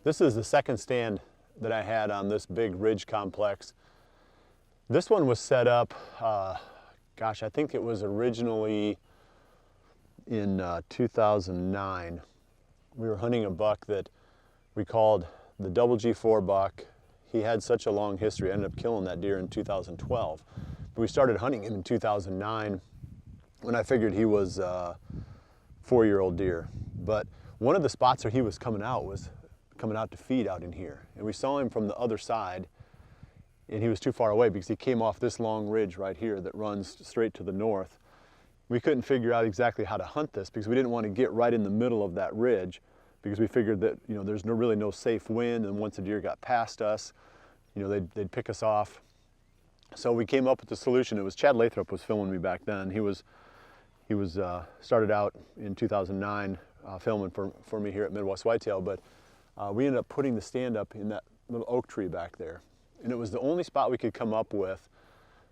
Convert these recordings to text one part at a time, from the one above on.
This is the second stand that I had on this big ridge complex. This one was set up, gosh, I think it was originally in 2009. We were hunting a buck that we called the double G4 buck. He had such a long history. I ended up killing that deer in 2012. But we started hunting him in 2009 when I figured he was a 4-year-old deer. But one of the spots where he was coming out to feed out in here. And we saw him from the other side, and he was too far away because he came off this long ridge right here that runs straight to the north. We couldn't figure out exactly how to hunt this because we didn't want to get right in the middle of that ridge, because we figured that, you know, there's really no safe wind, and once a deer got past us, you know, they'd pick us off. So we came up with the solution. It was Chad Lathrop was filming me back then. He was started out in 2009 filming for me here at Midwest Whitetail, but we ended up putting the stand up in that little oak tree back there. And it was the only spot we could come up with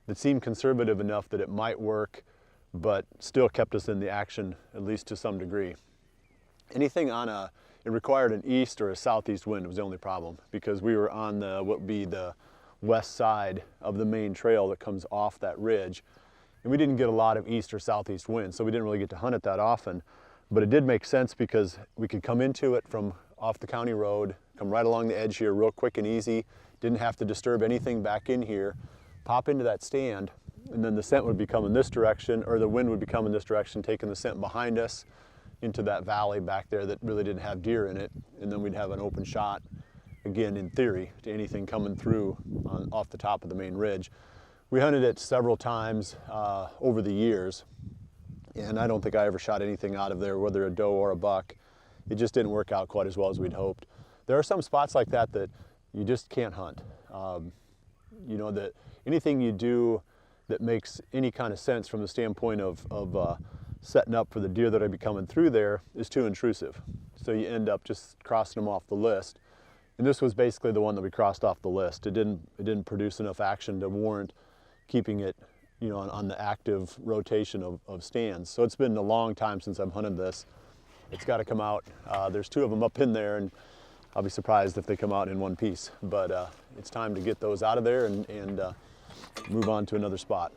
that seemed conservative enough that it might work, but still kept us in the action, at least to some degree. Anything on it required an east or a southeast wind was the only problem, because we were on what would be the west side of the main trail that comes off that ridge. And we didn't get a lot of east or southeast wind, so we didn't really get to hunt it that often. But it did make sense because we could come into it from off the county road, come right along the edge here real quick and easy, didn't have to disturb anything back in here, pop into that stand, and then the scent would be coming this direction, or the wind would be coming this direction, taking the scent behind us into that valley back there that really didn't have deer in it, and then we'd have an open shot, again in theory, to anything coming through off the top of the main ridge. We hunted it several times over the years, and I don't think I ever shot anything out of there, whether a doe or a buck. It just didn't work out quite as well as we'd hoped. There are some spots like that that you just can't hunt. You know, that anything you do that makes any kind of sense from the standpoint of setting up for the deer that would be coming through there is too intrusive. So you end up just crossing them off the list. And this was basically the one that we crossed off the list. It didn't produce enough action to warrant keeping it, you know, on the active rotation of stands. So it's been a long time since I've hunted this. It's got to come out. There's 2 of them up in there, and I'll be surprised if they come out in one piece. But it's time to get those out of there and move on to another spot.